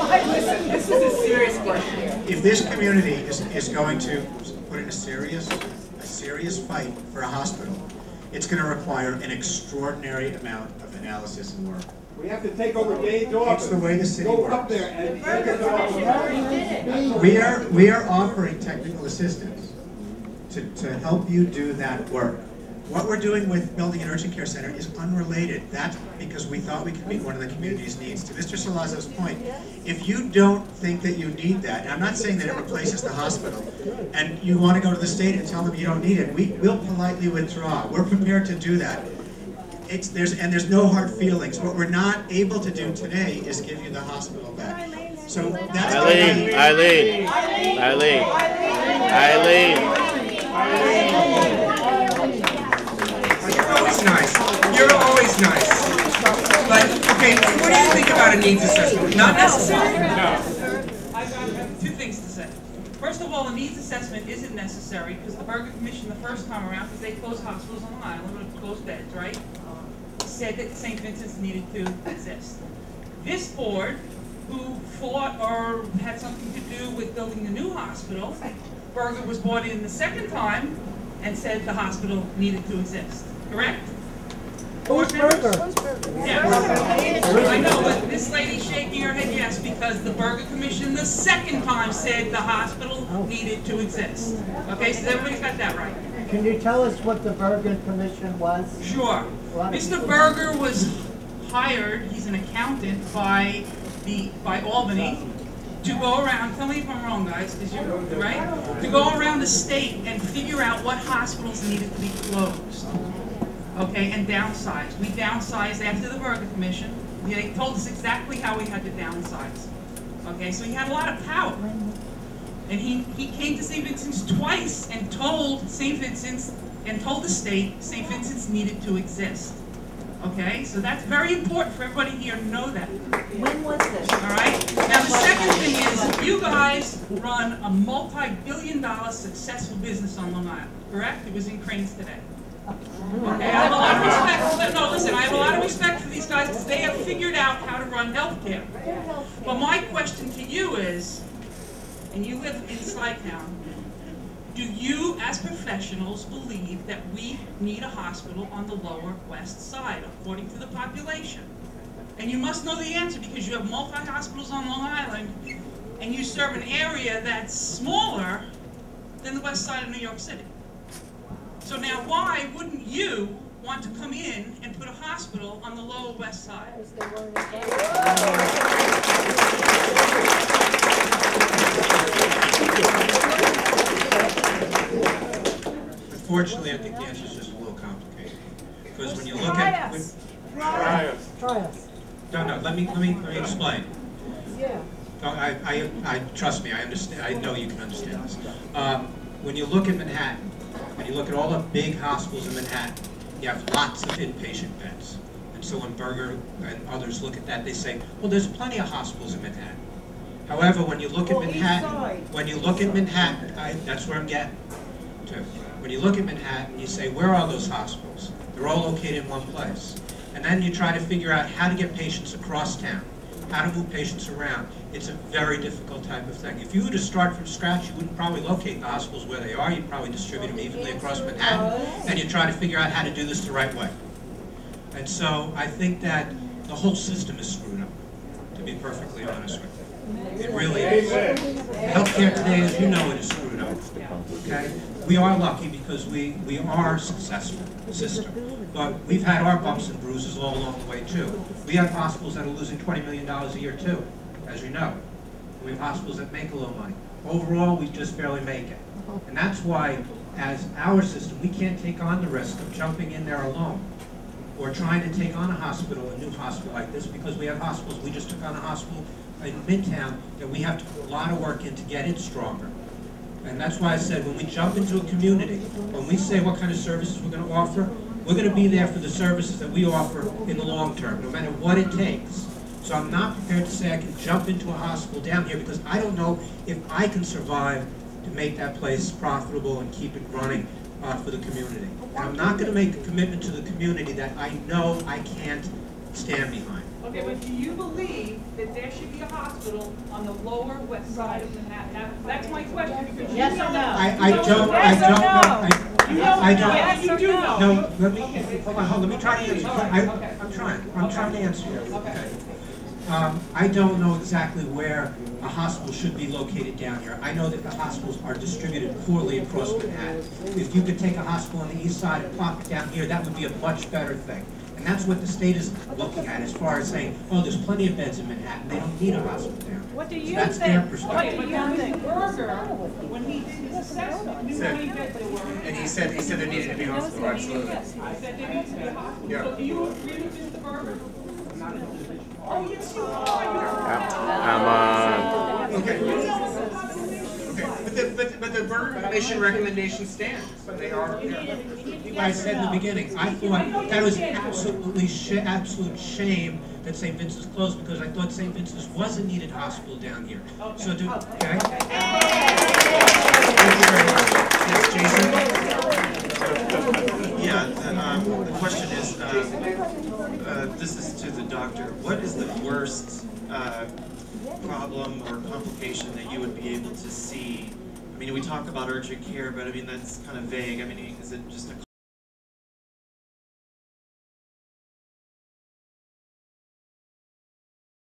Listen, this is a serious question. If this community is going to put in a serious fight for a hospital, it's going to require an extraordinary amount of analysis and work. We have to take over Dave's office. It's the way the city Go works. up there and We are offering technical assistance to help you do that work. What we're doing with building an urgent care center is unrelated. That's because we thought we could meet one of the community's needs. To Mr. Salazzo's point, if you don't think that you need that, and I'm not saying that it replaces the hospital, and you want to go to the state and tell them you don't need it, we'll politely withdraw. We're prepared to do that. There's no hard feelings. What we're not able to do today is give you the hospital back. So that's Eileen. You're always nice. You're always nice. But, okay, what do you think about a needs assessment? Not necessary? No. I have two things to say. First of all, a needs assessment isn't necessary because the Berger Commission the first time around, because they closed hospitals on Long Island with closed beds, right, said that St. Vincent's needed to exist. This board, who fought or had something to do with building the new hospital, Berger was brought in the second time and said the hospital needed to exist. Correct? Who's Berger? Yes. I know, but this lady's shaking her head yes because the Berger Commission the second time said the hospital needed to exist. Okay, so everybody's got that right. Can you tell us what the Berger Commission was? Sure. Mr. Berger was hired, he's an accountant by Albany, to go around, tell me if I'm wrong guys, because you're right, to go around the state and figure out what hospitals needed to be closed. Okay, and downsize. We downsized after the Berger Commission. They told us exactly how we had to downsize. Okay, so he had a lot of power. And he came to St. Vincent's twice and told St. Vincent's and told the state St. Vincent's needed to exist. Okay, so that's very important for everybody here to know that. When was this? All right. Now the second thing is, you guys run a multi-billion-dollar successful business on Long Island, correct? It was in Cranes today. Okay, I have a lot of respect. No, listen, I have a lot of respect for these guys because they have figured out how to run healthcare. But my question to you is, and you live in Slytown, do you, as professionals, believe that we need a hospital on the Lower West Side, according to the population? And you must know the answer because you have multi-hospitals on Long Island, and you serve an area that's smaller than the West Side of New York City. So now, why wouldn't you want to come in and put a hospital on the Lower West Side? Unfortunately, I think the answer is just a little complicated. Because when you look at Try us. no, let me explain. Yeah. I trust me. I understand. I know you can understand this. When you look at Manhattan, when you look at all the big hospitals in Manhattan, you have lots of inpatient beds. And so when Berger and others look at that, they say, well, there's plenty of hospitals in Manhattan. However, when you look at Manhattan, that's where I'm getting to. When you look at Manhattan, you say, where are those hospitals? They're all located in one place. And then you try to figure out how to get patients across town, how to move patients around. It's a very difficult type of thing. If you were to start from scratch, you wouldn't probably locate the hospitals where they are. You'd probably distribute them evenly across Manhattan, and you'd try to figure out how to do this the right way. And so I think that the whole system is screwed up, to be perfectly honest with you. It really is. Healthcare today, as you know, it is screwed up. Okay? We are lucky because we are a successful system. But we've had our bumps and bruises all along the way, too. We have hospitals that are losing $20 million a year, too, as you know. We have hospitals that make a little money. Overall, we just barely make it. And that's why, as our system, we can't take on the risk of jumping in there alone or trying to take on a new hospital like this, because we have hospitals. We just took on a hospital in Midtown that we have to put a lot of work in to get it stronger. And that's why I said when we jump into a community, when we say what kind of services we're going to offer, we're going to be there for the services that we offer in the long term, no matter what it takes. So I'm not prepared to say I can jump into a hospital down here because I don't know if I can survive to make that place profitable and keep it running for the community. And I'm not going to make a commitment to the community that I know I can't stand behind. Okay, but do you believe that there should be a hospital on the lower west side of Manhattan? That's my question, because you Yes or know. no? I don't know. Yes, you do know. No, let me try to answer. I'm trying to answer you. Okay. I don't know exactly where a hospital should be located down here. I know that the hospitals are distributed poorly across Manhattan. If you could take a hospital on the east side and plop it down here, that would be a much better thing. And that's what the state is looking at as far as saying, oh, there's plenty of beds in Manhattan. They don't need a hospital down here. What do you That's their think? perspective. But Mr. Berger, when he did his assessment, knew how many beds there were. And he said there needed to be a hospital, absolutely. Yes, I said there needs to be a hospital. Yeah. So do you agree with Mr. Berger? Oh, yes, you are. Come on. Okay. But the Berger Commission recommendations stand. They are. Like I said in the beginning, I thought that was absolute shame that St. Vincent's closed, because I thought St. Vincent's was a needed hospital down here. So do, okay? Thank you very much. Yes, Jason? Yeah, the question is, this is to the doctor. What is the worst problem or complication that you would be able to see? I mean, we talk about urgent care, but I mean, that's kind of vague. I mean, is it just a